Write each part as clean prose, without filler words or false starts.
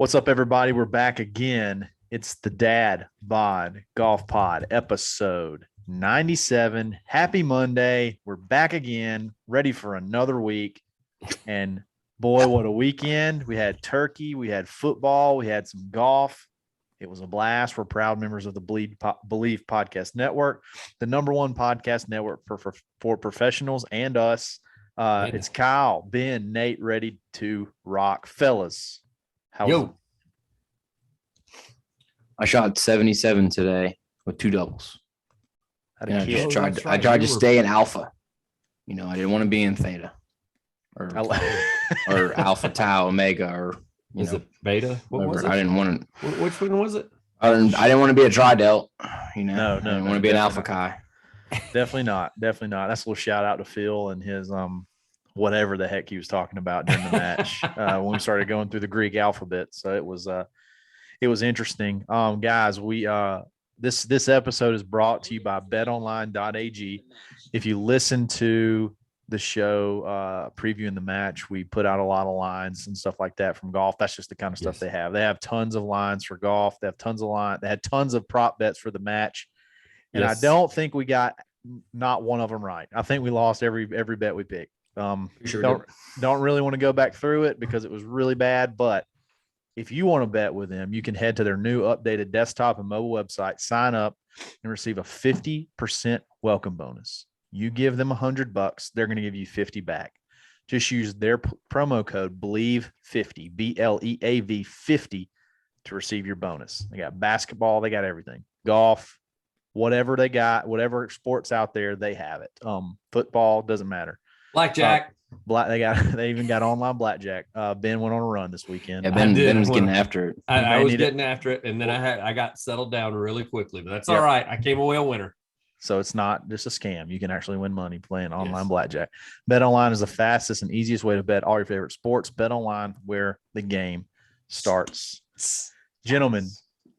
What's up, everybody? We're back again. It's the Dad Bod Golf Pod, episode 97. Happy Monday. We're back again, ready for another week. And boy, what a weekend. We had turkey, we had football, we had some golf. It was a blast. We're proud members of the Believe Podcast Network, the number one podcast network for professionals and us. It's Kyle, Ben, Nate, ready to rock. Fellas, how was it? I shot 77 today with two doubles. I tried to stay in alpha. You know, I didn't want to be in theta or alpha, tau, omega, or it beta? What was it? I didn't want to. Which one was it? I didn't want to be a dry delt. You know, No, I didn't want to be an alpha chi. Definitely not. Definitely not. That's a little shout out to Phil and his whatever the heck he was talking about during the match when we started going through the Greek alphabet. So it was interesting. Guys, we this episode is brought to you by Betonline.ag. If you listen to the show previewing the match, we put out a lot of lines and stuff like that from golf. That's just the kind of stuff they have. They have tons of lines for golf. They have tons of lines. They had tons of prop bets for the match. And I don't think we got not one of them right. I think we lost every bet we picked. Don't really want to go back through it because it was really bad, but if you want to bet with them, you can head to their new updated desktop and mobile website, sign up, and receive a 50% welcome bonus. You give them $100, they're going to give you 50 back. Just use their promo code BLEAV50, BLEAV 50 to receive your bonus. They got basketball, they got everything. Golf, whatever they got, whatever sports out there, they have it. Football, doesn't matter. Blackjack. They even got online blackjack. Ben went on a run this weekend. Yeah, Ben was getting after it. I was getting after it, and then I got settled down really quickly, but that's all right. I came away a winner. So it's not just a scam. You can actually win money playing online blackjack. BetOnline is the fastest and easiest way to bet all your favorite sports. BetOnline, where the game starts. Gentlemen,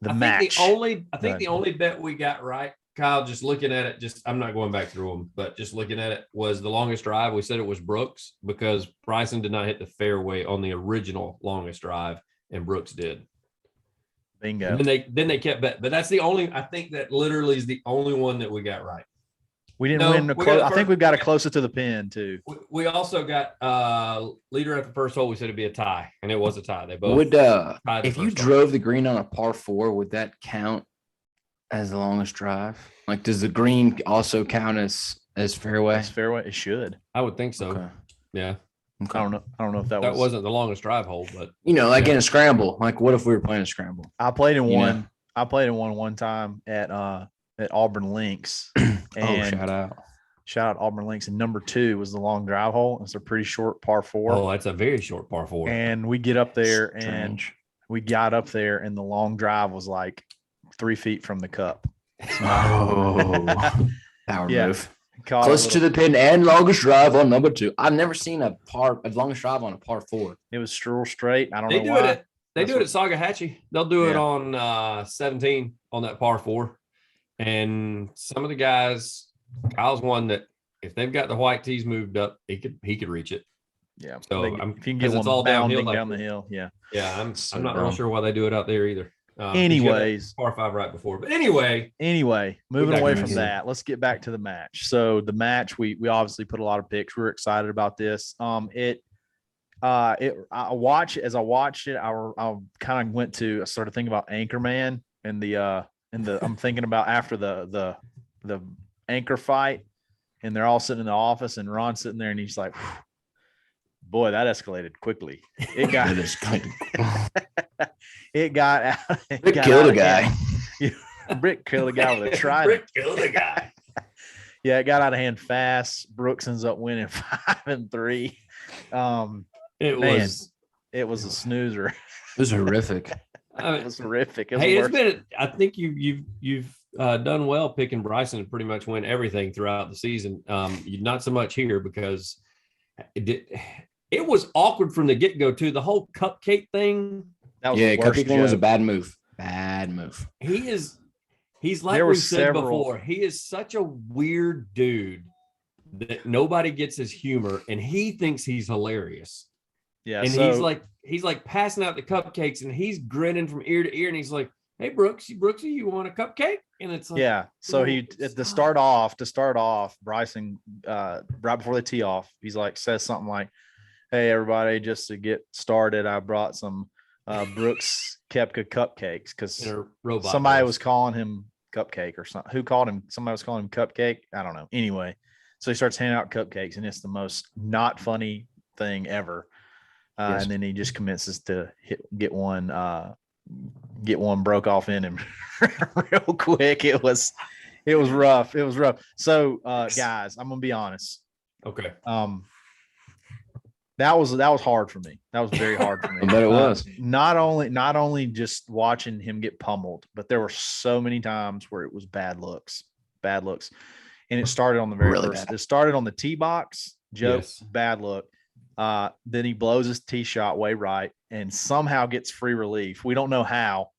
match. I think the only bet we got right, Kyle, just looking at it, I'm not going back through them, but just looking at it, was the longest drive. We said it was Brooks because Bryson did not hit the fairway on the original longest drive, and Brooks did. Bingo. And then they kept betting, but that's the only. I think that literally is the only one that we got right. We didn't win. I think we've got it closer to the pin too. We also got leader at the first hole. We said it'd be a tie, and it was a tie. They both would. If you drove the green on a par 4, would that count as the longest drive? Like, does the green also count as fairway? As fairway, it should. I would think so. Okay. Yeah. Okay. I don't know if that wasn't the longest drive hole, but in a scramble. Like, what if we were playing a scramble? I played in one. I played in one time at Auburn Links. And shout out Auburn Links. And number 2 was the long drive hole. It's a pretty short par 4. Oh, that's a very short par 4. And we get up there and the long drive was like 3 feet from the cup. Power move. Close to the pin and longest drive on number 2. I've never seen a longest drive on a par 4. It was straight. I don't know why. They do it at Sagahatchee. They'll do it on 17 on that par 4. And some of the guys, Kyle's one that if they've got the white tees moved up, he could reach it. Yeah. So if you can get one all bounding down the hill. Yeah. Yeah. I'm not real sure why they do it out there either. Anyways, par 5 right before, but anyway, moving away from that, let's get back to the match. So the match, we obviously put a lot of picks. We were excited about this. I watched it. I kind of started thinking about Anchorman and I'm thinking about after the anchor fight, and they're all sitting in the office, and Ron's sitting there, and he's like, boy, that escalated quickly. It got it got out. Rick killed a guy. Rick killed a guy with a trident. Rick killed a guy. Yeah, it got out of hand fast. Brooks ends up winning 5-3. It was a snoozer. It was horrific. It was horrific. I think you've done well picking Bryson to pretty much win everything throughout the season. Not so much here because it was awkward from the get-go too. The whole cupcake thing. Cupcake thing was a bad move. Bad move. He's like we said before. He is such a weird dude that nobody gets his humor, and he thinks he's hilarious. Yeah, and he's like, he's like passing out the cupcakes and he's grinning from ear to ear. And he's like, hey, Brooksy, you want a cupcake? And it's like, yeah. So he, to start off, Bryson, right before they tee off, he's like, says something like, hey, everybody, just to get started, I brought some Brooks Koepka cupcakes, because somebody was calling him Cupcake or something. Who called him? Somebody was calling him Cupcake. I don't know. Anyway, so he starts handing out cupcakes, and it's the most not funny thing ever. And then he just commences to get one broke off in him real quick. It was rough. So guys, I'm gonna be honest. Okay. That was hard for me. That was very hard for me. But it was not only just watching him get pummeled, but there were so many times where it was bad looks. And it started on the very first. It started on the tee box. Bad look. Then he blows his tee shot way right and somehow gets free relief. We don't know how.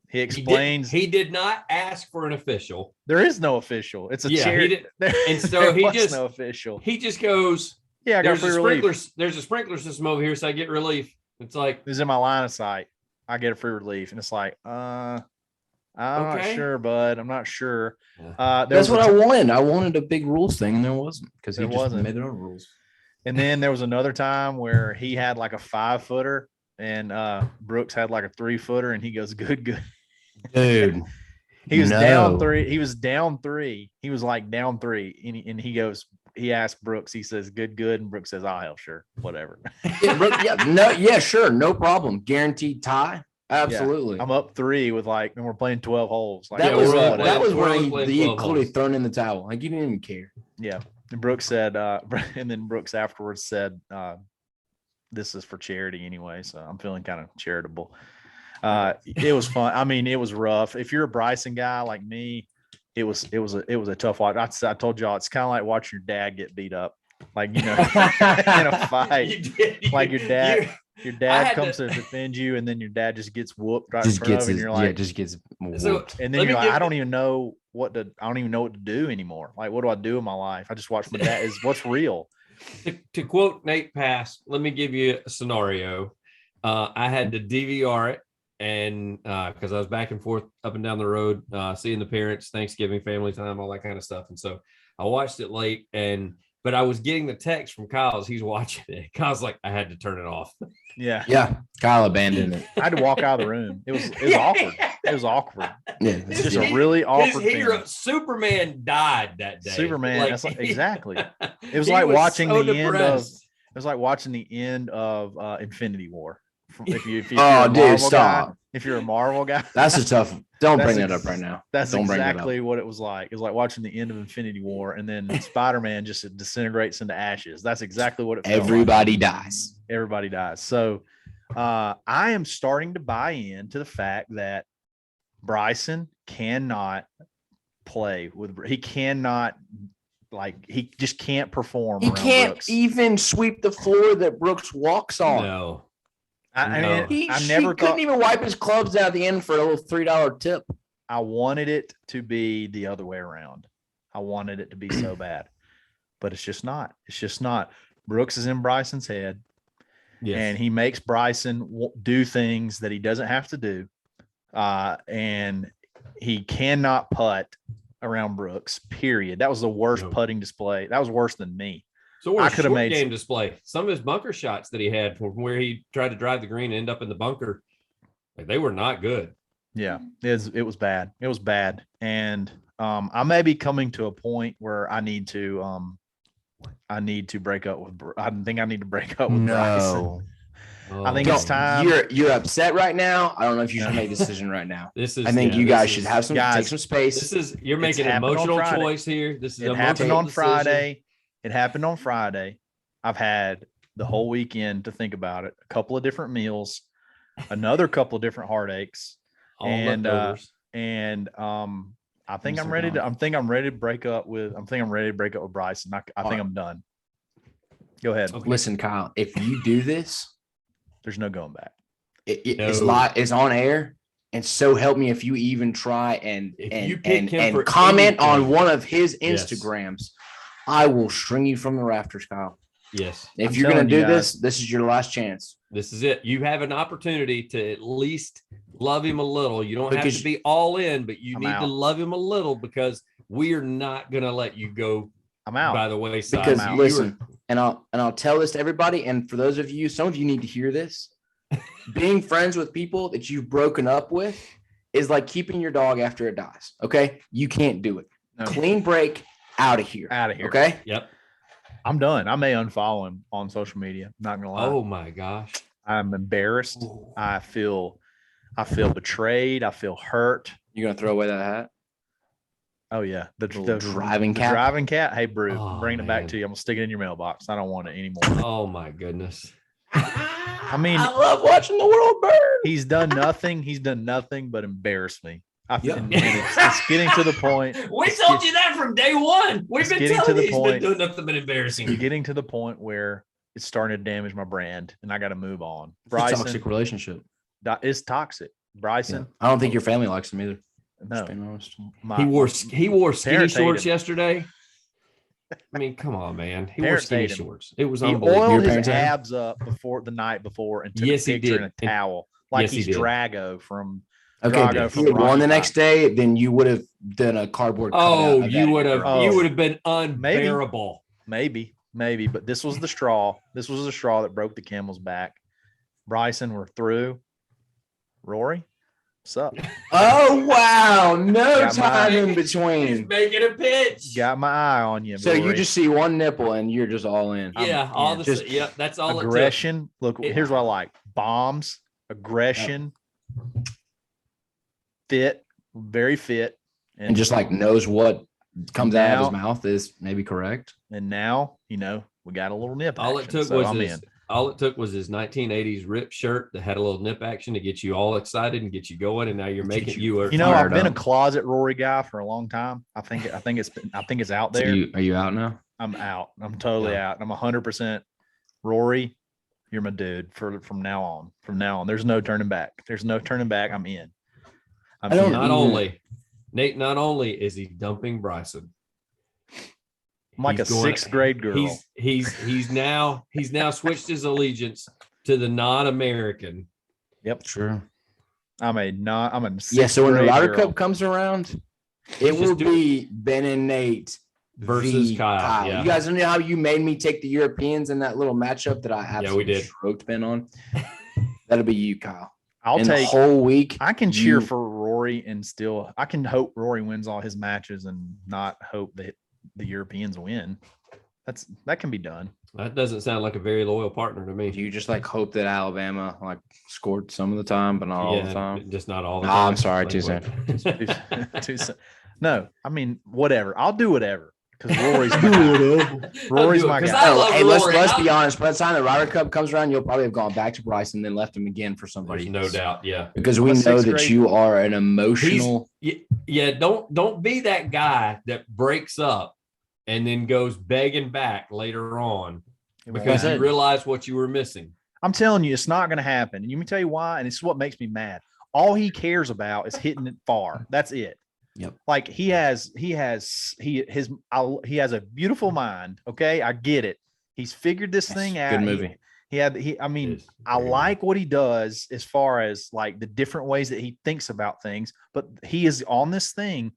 He explains he did not ask for an official. There is no official. It's a charity. And so he just no official. He just goes, yeah, I got free relief. There's a sprinkler system over here, so I get relief. It's like, it's in my line of sight. I get a free relief. And it's like, I'm not sure, bud. I'm not sure. That's what I wanted. I wanted a big rules thing, and there wasn't, because he just made their own rules. And then there was another time where he had like a 5-footer and Brooks had like a 3-footer, and he goes, good. Dude. He was down 3. He was down 3. He was like down 3. And he goes, he asked Brooks, he says, good. And Brooks says, oh, hell, sure. Whatever. Sure. No problem. Guaranteed tie. Absolutely. Yeah, I'm up 3 with and we're playing 12 holes. Like, that was where he clearly thrown in the towel. Like, you didn't even care. Yeah. And Brooks said, and then Brooks afterwards said, this is for charity anyway. So I'm feeling kind of charitable. It was fun. I mean, it was rough. If you're a Bryson guy like me, it was a tough watch. I told y'all, it's kind of like watching your dad get beat up, like, in a fight. Like your dad comes to defend you, and then your dad just gets whooped right in front of you, and you're like, just gets whooped. So, and then you're like, I don't even know what to do anymore. Like, what do I do in my life? I just watch my dad. Is what's real. To quote Nate Pass, let me give you a scenario. I had to DVR it. And because I was back and forth up and down the road, seeing the parents, Thanksgiving, family time, all that kind of stuff. And so I watched it late, but I was getting the text from Kyle as he's watching it. Kyle's like, I had to turn it off. Yeah. Kyle abandoned it. I had to walk out of the room. It was awkward. It was awkward. Yeah, it's just a really awkward thing. Superman died that day. Superman, exactly. It was like watching the end of. It was like watching the end of Infinity War. If you're a Marvel guy, that's a tough. Don't bring that up right now. That's exactly what it was like. It was like watching the end of Infinity War, and then Spider-Man just disintegrates into ashes. That's exactly what it felt Everybody dies. Everybody dies. So I am starting to buy into the fact that Bryson cannot play with. He cannot. He just can't perform. He can't even sweep the floor that Brooks walks on. No. He couldn't even wipe his clubs down at the end for a little $3 tip. I wanted it to be the other way around. I wanted it to be so bad, but it's just not. It's just not. Brooks is in Bryson's head, and he makes Bryson do things that he doesn't have to do, and he cannot putt around Brooks. Period. That was the worst putting display. That was worse than me. So I could have made game display. Some of his bunker shots that he had from where he tried to drive the green and end up in the bunker, they were not good. Yeah, it was bad. It was bad. And I may be coming to a point where I need to break up with. I think I need to break up with Bryson. I think it's time. You're upset right now. I don't know if you should make a decision right now. I think you guys should have take some space. You're making an emotional choice here. It happened on Friday. It happened on Friday. I've had the whole weekend to think about it. A couple of different meals, another couple of different heartaches, I think I'm ready to break up with. Bryson. I think I'm done. Go ahead. Okay. Listen, Kyle. If you do this, there's no going back. It's on air. And so help me if you even try and comment on one of his Instagrams. I will string you from the rafters, Kyle. Yes. If you're going to do this is your last chance. This is it. You have an opportunity to at least love him a little. You don't have to be all in, but you need to love him a little, because we are not going to let you go by the wayside. Because listen, and I'll tell this to everybody, and for those of you, some of you need to hear this. Being friends with people that you've broken up with is like keeping your dog after it dies. Okay? You can't do it. No. Clean break, out of here. Out of here. Okay? Yep. I'm done. I may unfollow him on social media. Not gonna lie. Oh my gosh. I'm embarrassed. Ooh. I feel betrayed. I feel hurt. You gonna throw away that hat? Oh yeah. The driving cat. Driving cat. Hey, Brew, bringing it back to you. I'm gonna stick it in your mailbox. I don't want it anymore. Oh my goodness. I mean, I love watching the world burn. He's done nothing. He's done nothing but embarrass me. It's getting to the point. We told you that from day one. We've been telling you he's been doing nothing but embarrassing. You're getting to the point where it's starting to damage my brand, and I got to move on. Bryson, it's a toxic relationship. It's toxic. Bryson. I don't think your family likes him either. No. He wore skinny shorts yesterday. I mean, come on, man. He wore skinny shorts. It was unbelievable. He oiled his abs up the night before and took a picture in a towel. Like he's Drago from Drago if you had won the next day, then you would have done a cardboard. You would have been unbearable. Maybe. But this was the straw. This was the straw that broke the camel's back. Bryson, we're through. Rory, what's up? Oh wow, no time in between. He's making a pitch. Got my eye on you. So Rory. You just see one nipple and you're just all in. Yeah, that's all. Aggression. Look, here's what I like: bombs, aggression, fit, very fit, and just like knows what comes out of his mouth is maybe correct. And now we got a little nip. All action, it took was his 1980s ripped shirt that had a little nip action to get you all excited and get you going. And now you're making I've been a closet Rory guy for a long time. I think it's out there. So are you out now? I'm out. I'm totally out. I'm 100% Rory. You're my dude from now on. From now on, there's no turning back. There's no turning back. I'm in. Not only is he dumping Bryson. I'm like a sixth grade girl. He's now switched his allegiance to the non-American. Yep, true. So when the Ryder Cup comes around, it will be Ben and Nate versus Kyle. Yeah. You guys know how you made me take the Europeans in that little matchup that I absolutely stroked Ben on? That'll be you, Kyle. I'll take the whole week. I can cheer for Rory and I can hope Rory wins all his matches and not hope that the Europeans win. That can be done. That doesn't sound like a very loyal partner to me. Do you just hope that Alabama scored some of the time, but not all the time? Just not all the time. I'm sorry, too soon. No, I mean whatever. I'll do whatever because Rory's my guy. Hey, let's be honest. By the time the Ryder Cup comes around, you'll probably have gone back to Bryson, then left him again for somebody. There's no doubt, yeah. Because we know that you are an emotional. Don't be that guy that breaks up and then goes begging back later on because you realize what you were missing. I'm telling you, it's not going to happen. And let me tell you why. And it's what makes me mad. All he cares about is hitting it far. That's it. Yep. Like he has a beautiful mind. Okay. I get it. He's figured this thing out. Good movie. I like what he does as far as the different ways that he thinks about things, but he is on this thing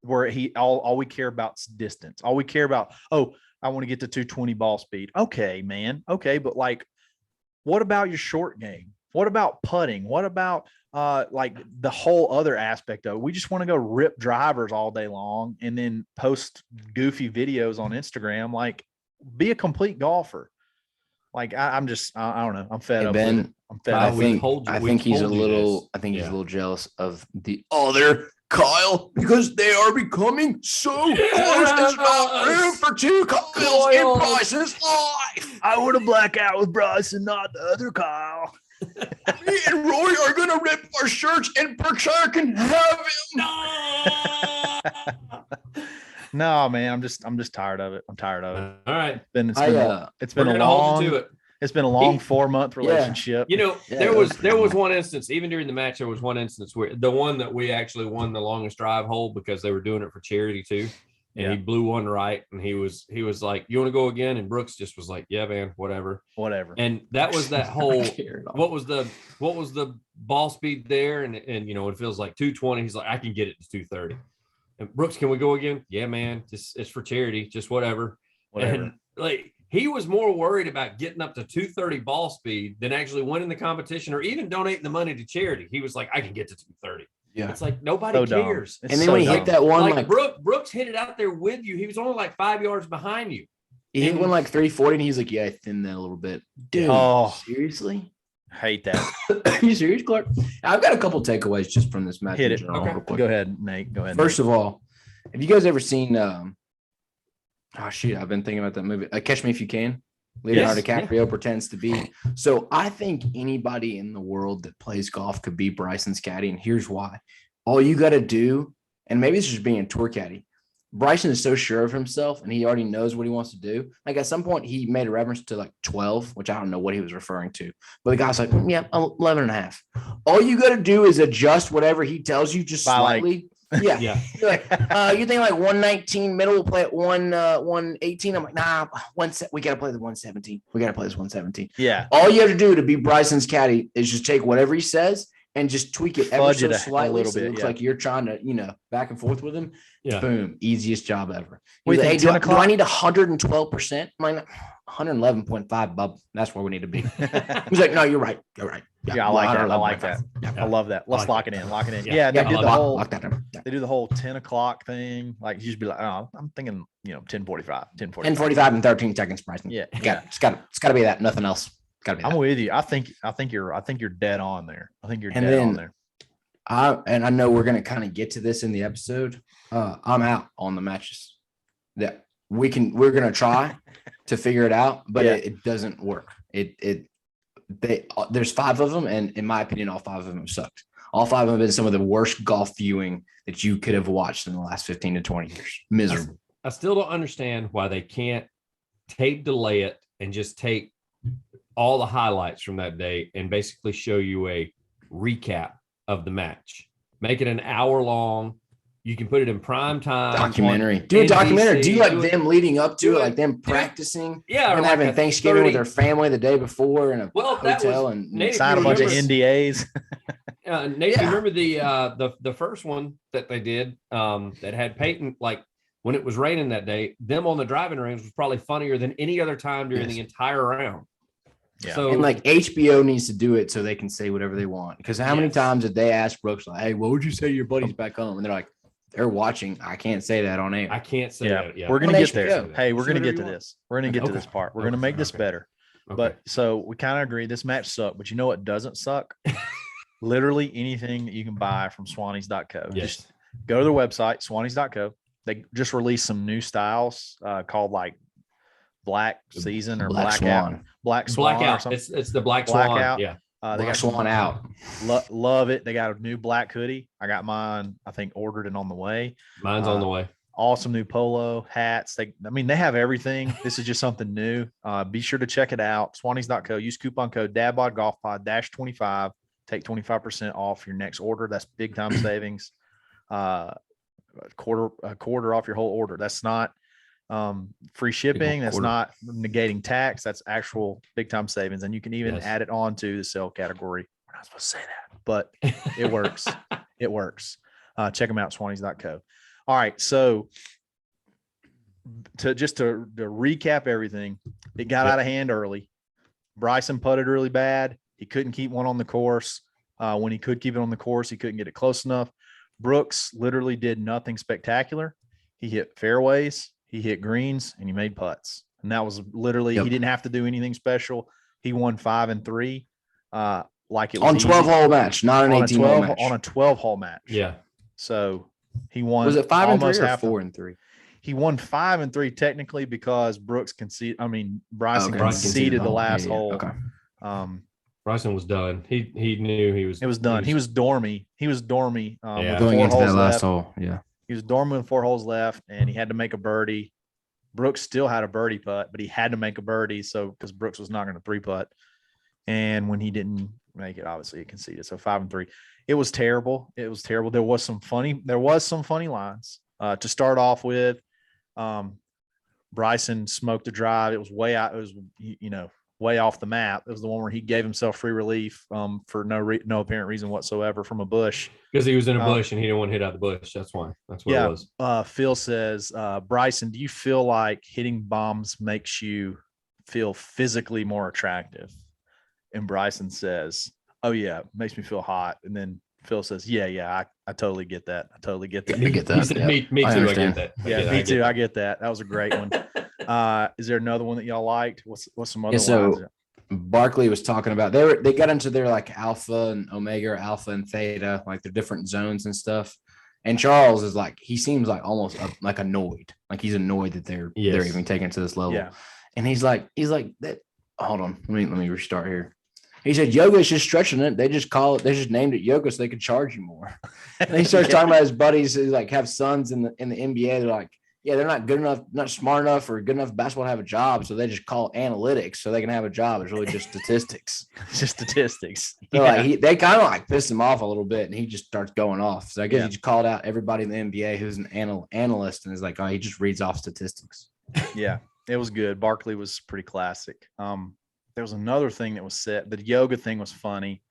where all we care about is distance. All we care about, I want to get to 220 ball speed. Okay, man. Okay. But what about your short game? What about putting? What about the whole other aspect of it? We just want to go rip drivers all day long and then post goofy videos on Instagram. Be a complete golfer. I don't know. I'm fed up. Ben, I'm fed up. I think he's a little jealous of the other Kyle because they are becoming so close. There's not room for two Kyles in Bryson's life. I want to black out with Bryson, not the other Kyle. Me and Roy are gonna rip our shirts and Berkshire can have him. No, man, I'm just tired of it. I'm tired of it. All right. It's been a long 4-month relationship. There was one instance, even during the match, there was one instance where the one that we actually won the longest drive hole because they were doing it for charity too. and he blew one right, and he was like, "You want to go again?" And Brooks just was like, "Yeah, man, whatever." And that was that whole what was the ball speed there, and it feels like 220. He's like, "I can get it to 230." And Brooks, can we go again? Yeah, man, just it's for charity, just whatever. And like he was more worried about getting up to 230 ball speed than actually winning the competition or even donating the money to charity. He was like, "I can get to 230." Yeah. It's like nobody cares. And then when he hit that one, like Brooks hit it out there with you. He was only like 5 yards behind you. He hit one like 340, and he's like, "Yeah, I thinned that a little bit." Dude, seriously? Hate that. Are you serious, Clark? I've got a couple takeaways just from this match. Hit it. Okay. Go ahead, Nate. Go ahead. First of all, have you guys ever seen I've been thinking about that movie. Catch Me If You Can. Leonardo DiCaprio pretends to be. So I think anybody in the world that plays golf could be Bryson's caddy, and here's why. All you got to do, and maybe it's just being a tour caddy, Bryson is so sure of himself, and he already knows what he wants to do. Like at some point, he made a reference to like 12, which I don't know what he was referring to. But the guy's like, "Yeah, 11 and a half." All you got to do is adjust whatever he tells you just slightly. Yeah. You're like, you think like 119 middle will play at 118. I'm like, nah, we gotta play the 117. We gotta play this 117. Yeah. All you have to do to be Bryson's caddy is just take whatever he says and just tweak it ever so slightly. So it looks like you're trying to, back and forth with him. Yeah. Boom. Easiest job ever. Like, hey, do I need 112%? I'm like, 111.5, bub. That's where we need to be. He's like, "No, you're right. You're right." Yeah, I like that. I like that. Yeah. I love that. Let's lock it in. Lock it in. Yeah, they do the whole 10 o'clock thing. Like you just be like, "Oh, I'm thinking, 10:45, 10:45 and 13 seconds, Bryson." Yeah. It's got to be that. Nothing else. Got to be. I'm with you. I think you're dead on there. I think you're dead on there. I know we're gonna kind of get to this in the episode. I'm out on the matches that we're gonna try to figure it out, but it doesn't work. There's 5 of them, and in my opinion, all 5 of them have sucked. All 5 of them have been some of the worst golf viewing that you could have watched in the last 15 to 20 years. Miserable. I still don't understand why they can't tape delay it and just take all the highlights from that day and basically show you a recap of the match. Make it an hour long. You can put it in prime time. Documentary. Do a documentary. Do you like them leading up to it, like them practicing? Yeah. And having Thanksgiving with their family the day before in a hotel and sign a bunch of NDAs. Nate, you remember the first one that they did that had Peyton, like when it was raining that day, them on the driving range was probably funnier than any other time during the entire round. Yeah. So, and like HBO needs to do it so they can say whatever they want. Because how many times did they ask Brooks, like, "Hey, what would you say to your buddies back home?" And they're like, "They're watching. I can't say that on air. I can't say that." Yeah. We're going to get there. Hey, we're going to get to this. We're going to get to this part. We're going to make this better. Okay. But so we kind of agree this match sucked. But you know what doesn't suck? Literally anything that you can buy from Swannies.co. Yes. Just go to their website, Swannies.co. They just released some new styles called like Black Season or Blackout. Black Swan. Blackout. It's the Black Swan. Blackout. Yeah. They got Swan out. Love it. They got a new black hoodie. I got mine, I think, ordered and on the way. Mine's on the way. Awesome new polo, hats. They have everything. This is just something new. Be sure to check it out. Swannies.co. Use coupon code DadbodGolfPod -25. Take 25% off your next order. That's big time savings. A quarter off your whole order. That's not free shipping. That's not negating tax. That's actual big time savings. And you can even add it on to the sale category. We're not supposed to say that, but it works. It works. Check them out, Swannies.co. All right. So to recap everything, it got out of hand early. Bryson putted really bad. He couldn't keep one on the course. When he could keep it on the course, he couldn't get it close enough. Brooks literally did nothing spectacular. He hit fairways, he hit greens, and he made putts. And that was literally, he didn't have to do anything special. He won 5 and 3. Like it was on 12-hole match, not an 18-hole match. On a 12-hole match. Yeah. So he won. Was it 5 and 3 or 4 and 3? He won 5 and 3 technically because Bryson conceded the last hole. Okay. Bryson was done. He knew he was. It was done. He was dormy. Going into that last hole. Yeah. He was dormy with 4 holes left, and he had to make a birdie. Brooks still had a birdie putt, but he had to make a birdie because Brooks was not going to 3-putt. And when he didn't make it, obviously he conceded. So 5 and 3. It was terrible. There was some funny lines to start off with. Bryson smoked a drive. It was way out. It was, way off the map. It was the one where he gave himself free relief for no apparent reason whatsoever from a bush. Because he was in a bush and he didn't want to hit out the bush. That's why. That's what it was. Phil says, Bryson, do you feel like hitting bombs makes you feel physically more attractive? And Bryson says, oh, yeah, it makes me feel hot. And then Phil says, yeah, I totally get that. I totally get that. I get that. He said, me too. I get that. Me too. I get that. That was a great one. Is there another one that y'all liked? What's some other ones? So Barkley was talking about they got into their like alpha and omega, or alpha and theta, like their different zones and stuff. And Charles is like, he seems like almost like annoyed, like he's annoyed that they're even taking it to this level. Yeah. And he's like that. Hold on, let me restart here. He said yoga is just stretching it. They just named it yoga so they could charge you more. And he starts talking about his buddies who like have sons in the NBA. They're like, yeah, they're not good enough, not smart enough or good enough basketball to have a job. So they just call it analytics so they can have a job. It's really just statistics. It's just statistics. So like they kind of like pissed him off a little bit and he just starts going off. So I guess he just called out everybody in the NBA who's an analyst and is like, oh, he just reads off statistics. Yeah, it was good. Barkley was pretty classic. There was another thing that was said. The yoga thing was funny.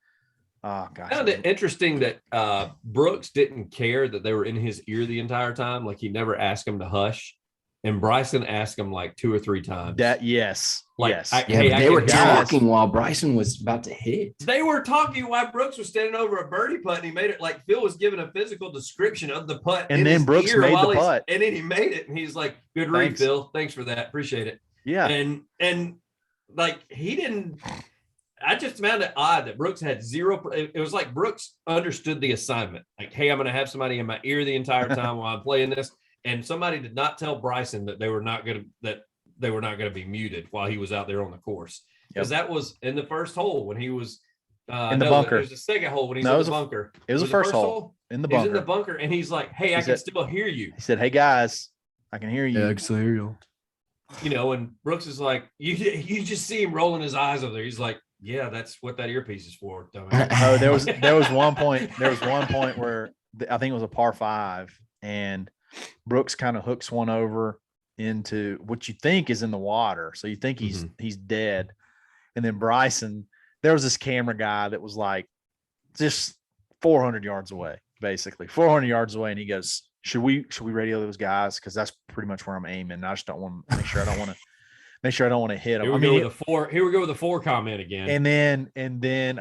Oh, gosh. I found it interesting that Brooks didn't care that they were in his ear the entire time. Like he never asked him to hush. And Bryson asked him like 2 or 3 times. Yes. They were talking while Bryson was about to hit. They were talking while Brooks was standing over a birdie putt, and he made it like Phil was giving a physical description of the putt. And then Brooks made the putt. And then he made it, and he's like, good read, Phil. Thanks for that. Appreciate it. Yeah. And like he didn't. I just found it odd that Brooks had zero. It was like Brooks understood the assignment. Like, hey, I'm going to have somebody in my ear the entire time while I'm playing this. And somebody did not tell Bryson that they were not going to be muted while he was out there on the course. Because that was in the first hole when he was in the bunker. There's a second hole when he's in the bunker. It was the first hole in the bunker. He's in the bunker, and he's like, "Hey, I can still hear you." He said, "Hey guys, I can hear you." Yeah, I can still hear you. You know, and Brooks is like, you just see him rolling his eyes over there. He's like, yeah, that's what that earpiece is for. Oh, there was one point where I think it was a par 5, and Brooks kind of hooks one over into what you think is in the water. So you think he's dead. And then Bryson, there was this camera guy that was like just 400 yards away, basically 400 yards away. And he goes, should we radio those guys? Cause that's pretty much where I'm aiming. I just don't want to make sure I don't want to hit them. Here we go with the 4 comment again. And then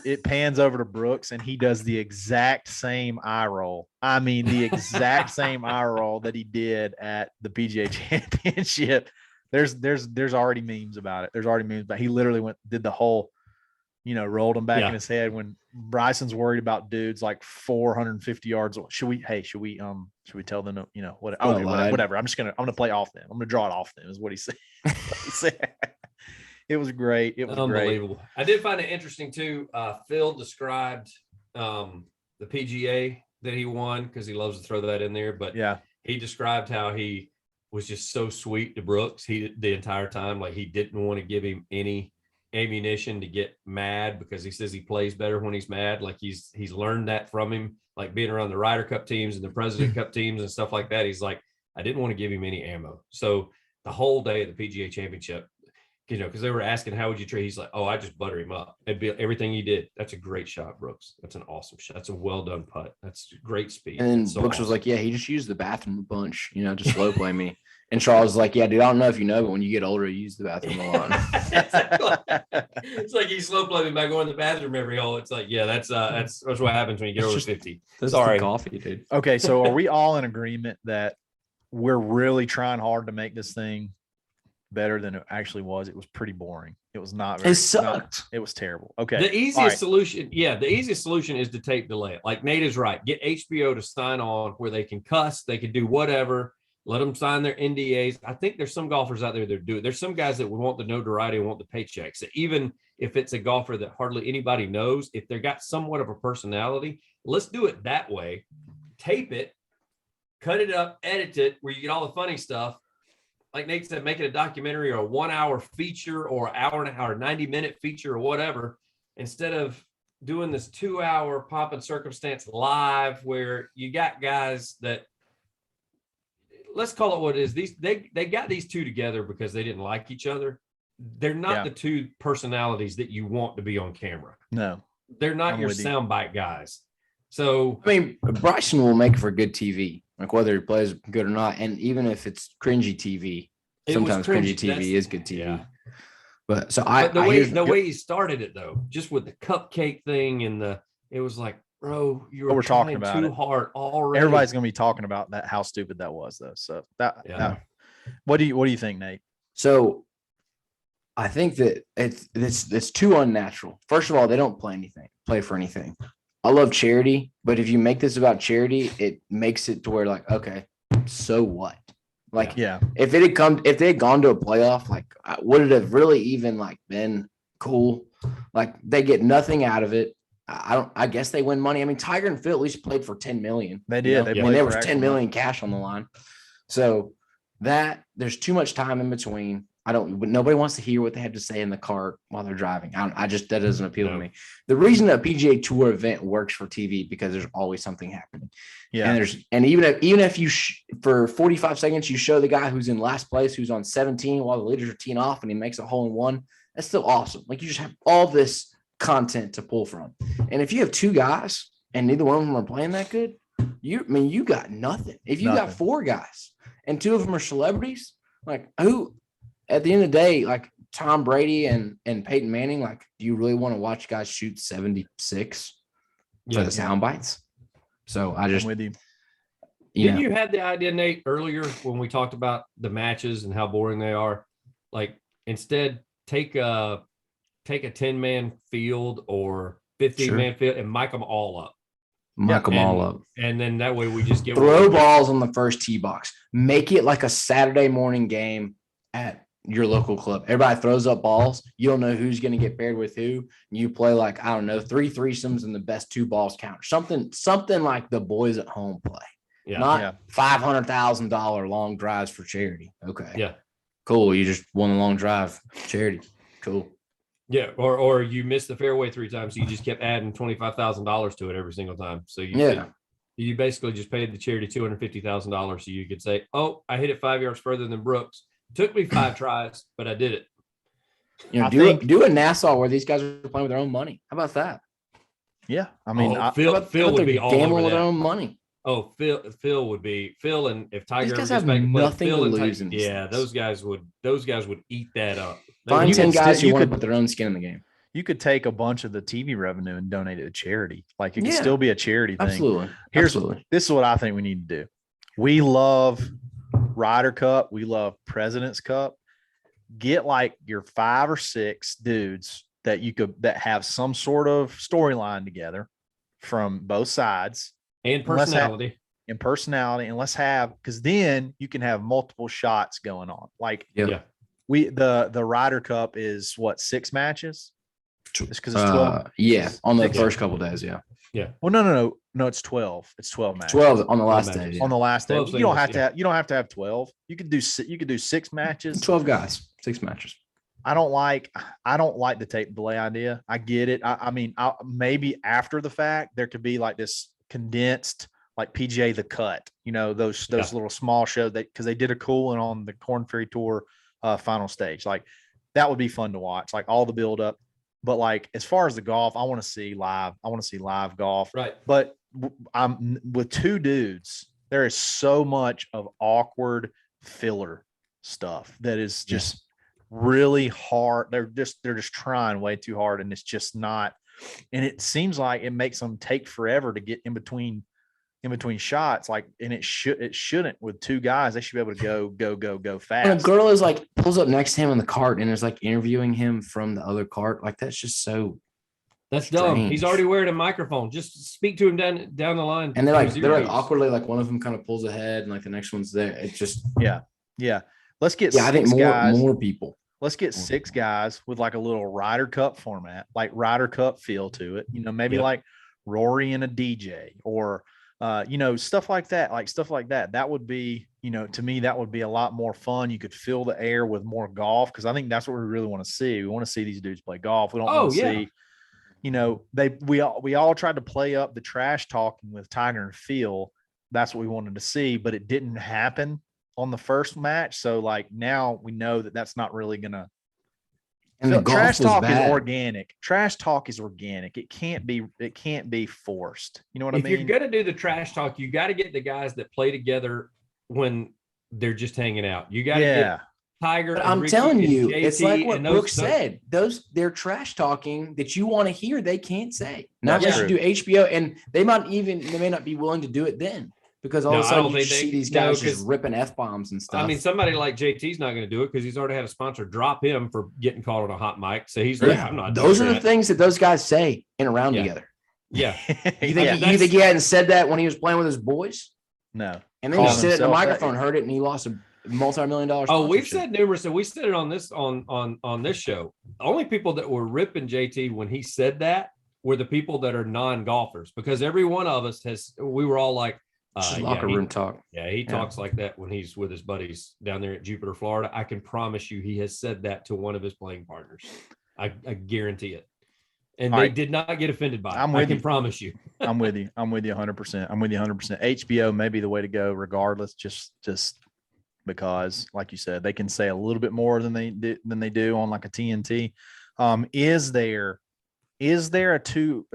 it pans over to Brooks and he does the exact same eye roll. I mean, the exact same eye roll that he did at the PGA Championship. There's already memes about it. There's already memes, but he literally did the whole, rolled them back in his head when Bryson's worried about dudes like 450 yards. Should we tell them, whatever. I'm going to play off them. I'm going to draw it off them is what he said. It was great. It was unbelievable. Great. I did find it interesting too. Phil described the PGA that he won because he loves to throw that in there. But he described how he was just so sweet to Brooks. The entire time, like he didn't want to give him any ammunition to get mad because he says he plays better when he's mad. Like he's learned that from him, like being around the Ryder Cup teams and the President Cup teams and stuff like that. He's like, I didn't want to give him any ammo. So the whole day of the PGA Championship, because they were asking, how would you trade? He's like, oh, I just butter him up. It'd be everything he did. That's a great shot, Brooks. That's an awesome shot. That's a well done putt. That's great speed. And then Brooks was like, yeah, he just used the bathroom a bunch, to slow play me. And Charles was like, yeah, dude, I don't know if you know, but when you get older, you use the bathroom a lot. It's like he slow played me by going to the bathroom every hole. It's like, yeah, that's what happens when you get over 50. Sorry, coffee, dude. Okay, so are we all in agreement that we're really trying hard to make this thing better than it actually was? It was pretty boring. It was not. It sucked. It was terrible. Okay. The easiest solution is to tape delay it. Like Nate is right. Get HBO to sign on where they can cuss, they can do whatever. Let them sign their NDAs. I think there's some golfers out there that do it. There's some guys that would want the notoriety and want the paychecks. So even if it's a golfer that hardly anybody knows, if they've got somewhat of a personality, let's do it that way. Tape it, cut it up, edit it, where you get all the funny stuff. Like Nate said, make it a documentary or a 1-hour feature or hour and a half or 90-minute feature or whatever, instead of doing this 2-hour pomp and circumstance live where you got guys that let's call it what it is. They got these two together because they didn't like each other. They're not the two personalities that you want to be on camera. No, they're not your soundbite guys. So I mean, Bryson will make for good TV, like whether he plays good or not. And even if it's cringy TV, sometimes cringy TV is good TV. Yeah. But the way he started it though, just with the cupcake thing and it was like, bro, we're talking about too hard already. Everybody's gonna be talking about that, how stupid that was though. So what do you think, Nate? So I think that it's too unnatural. First of all, they don't play for anything. I love charity, but if you make this about charity, it makes it to where like, okay, so what? Like, if they had gone to a playoff, like, would it have really even like been cool? Like, they get nothing out of it. I guess they win money. I mean, Tiger and Phil at least played for $10 million. They did. There was $10 million cash on the line. So there's too much time in between. Nobody wants to hear what they have to say in the car while they're driving. That doesn't appeal to me. The reason a PGA Tour event works for TV because there's always something happening. Yeah. And even if you for 45 seconds you show the guy who's in last place who's on 17 while the leaders are teeing off and he makes a hole in one, that's still awesome. Like, you just have all this content to pull from. And if you have two guys and neither one of them are playing that good, you got nothing. If you got four guys and two of them are celebrities, like, who? At the end of the day, like Tom Brady and Peyton Manning, like, do you really want to watch guys shoot 76 for the sound bites? So I'm with you. Didn't you have the idea, Nate, earlier when we talked about the matches and how boring they are? Like, instead, take a 10-man field or 15-man field and mic them all up. All up. And then that way we just get throw balls on the first tee box. Make it like a Saturday morning game at your local club. Everybody throws up balls. You don't know who's going to get paired with who. You play like, I don't know, 3 threesomes and the best 2 balls count. Something like the boys at home play. Yeah. Not $500,000 long drives for charity. Okay. Yeah. Cool. You just won a long drive charity. Cool. Yeah. Or you missed the fairway 3 times. So you just kept adding $25,000 to it every single time. So you basically just paid the charity $250,000. So you could say, oh, I hit it 5 yards further than Brooks. Took me 5 tries, but I did it. Do a Nassau where these guys are playing with their own money. How about that? Yeah, I mean, Phil would be all gambling over with that. their own money. Oh, Phil would be Phil, and if Tiger these guys have nothing to lose. Those guys would eat that up. Find 10 guys who want to put their own skin in the game. You could take a bunch of the TV revenue and donate it to charity. Like, it could still be a charity thing. Absolutely. This is what I think we need to do. We love Ryder Cup. We love President's Cup. Get like your 5 or 6 dudes that have some sort of storyline together from both sides and personality. And let's have, because then you can have multiple shots going on. Like, the Ryder Cup is what, 6 matches? It's because it's 12. On the first couple of days. Yeah. Well, no, it's 12. It's 12 matches. 12 on the last day. Yeah. On the last day. You don't have to have 12. You could do 6 matches. 12 guys, 6 matches. I don't like the tape delay idea. I get it. I mean, maybe after the fact there could be like this condensed, like PGA The Cut, those little small shows because they did a cool one on the Korn Ferry Tour final stage. Like, that would be fun to watch, like all the build up. But like, as far as the golf, I want to see live golf. Right. But I'm with 2 dudes. There is so much of awkward filler stuff that is just really hard. They're just trying way too hard, and it's just not. And it seems like it makes them take forever to get in between shots. Like, and it shouldn't with 2 guys. They should be able to go fast. And a girl is like pulls up next to him in the cart and is like interviewing him from the other cart. Like, that's just so. That's strange. dumb. He's already wearing a microphone. Just speak to him down the line. And they're like awkwardly, like one of them kind of pulls ahead and like the next one's there. It's just Let's get I think more people. Let's get 6 guys with like a little Ryder Cup format, like Ryder Cup feel to it. Maybe like Rory and a DJ or stuff like that. That would be, to me, that would be a lot more fun. You could fill the air with more golf, because I think that's what we really want to see. We want to see these dudes play golf. We don't want to see. We all tried to play up the trash talking with Tiger and Phil. That's what we wanted to see, but it didn't happen on the first match. So like now we know that that's not really gonna. And the trash talk bad. is organic. Trash talk is organic. It can't be forced. You know what I mean? If you're gonna do the trash talk, you got to get the guys that play together when they're just hanging out. You got to get Tiger. But I'm Ricky telling you, JT it's like what Brooks said. They're trash talking that you want to hear. They can't say. Not unless you do HBO, and they may not be willing to do it then. Because all of a sudden you see these guys just ripping F-bombs and stuff. I mean, somebody like JT's not going to do it because he's already had a sponsor drop him for getting caught on a hot mic. So he's like, I'm not doing those are the things that those guys say in a round together. Yeah. You think he hadn't said that when he was playing with his boys? No. And then he said it in the microphone, heard it, and he lost a multi-million-dollar sponsorship. Oh, we've said numerous, and we said it on this on this show. The only people that were ripping JT when he said that were the people that are non-golfers, because every one of us we were all like, locker room talk. Yeah, he talks like that when he's with his buddies down there at Jupiter, Florida. I can promise you he has said that to one of his playing partners. I guarantee it. And they did not get offended by it. I can promise you. I'm with you. I'm with you 100%. I'm with you 100%. HBO may be the way to go regardless, just because, like you said, they can say a little bit more than they do on like a TNT. Is there a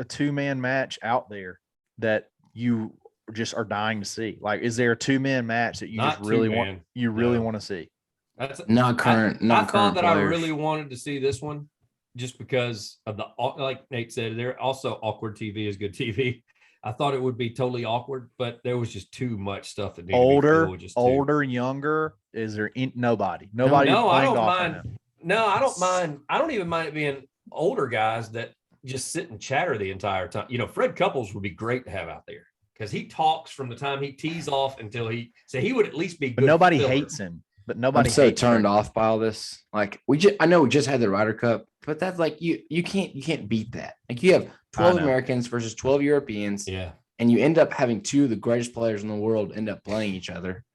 two-man match out there that you just are dying to see? Like, is there a two-man match that you not just really want to see? That's not current. I thought that I really wanted to see this one just because of like Nate said, they're also awkward TV is good TV. I thought it would be totally awkward, but there was just too much stuff that needed to be older, younger. Is there nobody? No, I don't mind. No, I don't mind. I don't even mind it being older guys that just sit and chatter the entire time. You know, Fred Couples would be great to have out there because he talks from the time he tees off until he would at least be good. But nobody hates him. But nobody. I'm so turned off by all this. Like I know we just had the Ryder Cup, but that's like you can't beat that. Like you have 12 Americans versus 12 Europeans. Yeah. And you end up having two of the greatest players in the world end up playing each other.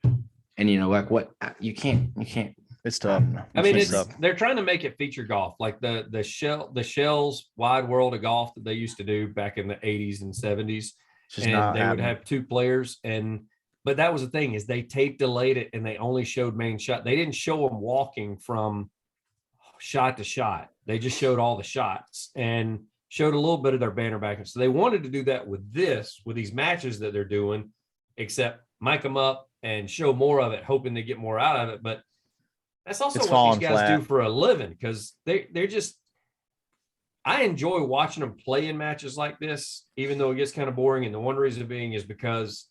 And you know, like what you can't. It's tough. I mean, they're trying to make it feature golf, like the Shell's Wide World of Golf that they used to do back in the 80s and 70s. And they would have two players, but that was the thing is they tape delayed it and they only showed main shot. They didn't show them walking from shot to shot. They just showed all the shots and showed a little bit of their banner back. So they wanted to do that with these matches that they're doing, except mic them up and show more of it, hoping they get more out of it. But that's also what these guys do for a living, because they're just, I enjoy watching them play in matches like this, even though it gets kind of boring. And the one reason being is because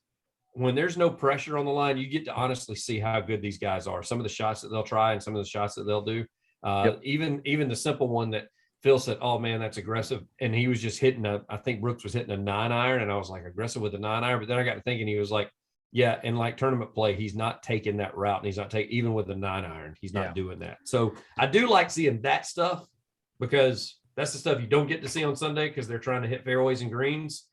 when there's no pressure on the line, you get to honestly see how good these guys are. Some of the shots that they'll try and some of the shots that they'll do. Even the simple one that Phil said, oh man, that's aggressive. And he was just hitting I think Brooks was hitting a 9-iron, and I was like, aggressive with a 9-iron. But then I got to thinking, he was like, yeah, in like tournament play, he's not taking that route, and he's not taking, even with a 9-iron, he's not doing that. So I do like seeing that stuff, because that's the stuff you don't get to see on Sunday because they're trying to hit fairways and greens.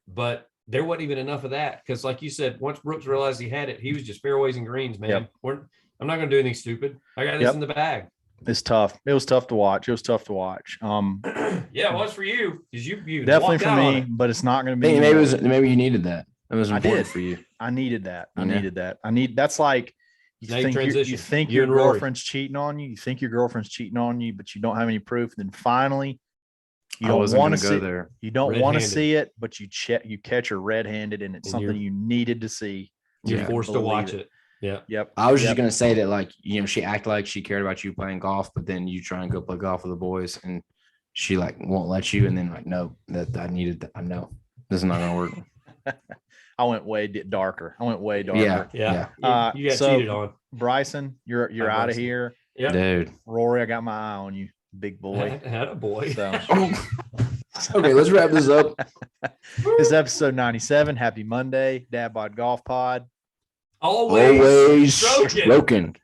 But there wasn't even enough of that, because like you said, once Brooks realized he had it, he was just fairways and greens, man. I'm not going to do anything stupid. I got this in the bag. It's tough. It was tough to watch. Yeah, it was for you, because you definitely for me, but it's not going to be. Maybe you needed that. It was important for you. I needed that. That's like you think your girlfriend's cheating on you. You think your girlfriend's cheating on you, but you don't have any proof. And then finally, you don't want to see there. You don't want to see it, but you catch her red-handed, and it's something you needed to see. You're forced to watch it. Yeah. Yep. I was just gonna say that, like, you know, she acted like she cared about you playing golf, but then you try and go play golf with the boys, and she like won't let you, and then like, no, that I needed that. I know this is not gonna work. I went way darker. Yeah. You got cheated on. Bryson, you're out of here. Yeah, dude. Rory, I got my eye on you, big boy. Had a boy. So. Okay, let's wrap this up. This is episode 97. Happy Monday, Dadbod Golf Pod. Always stroking.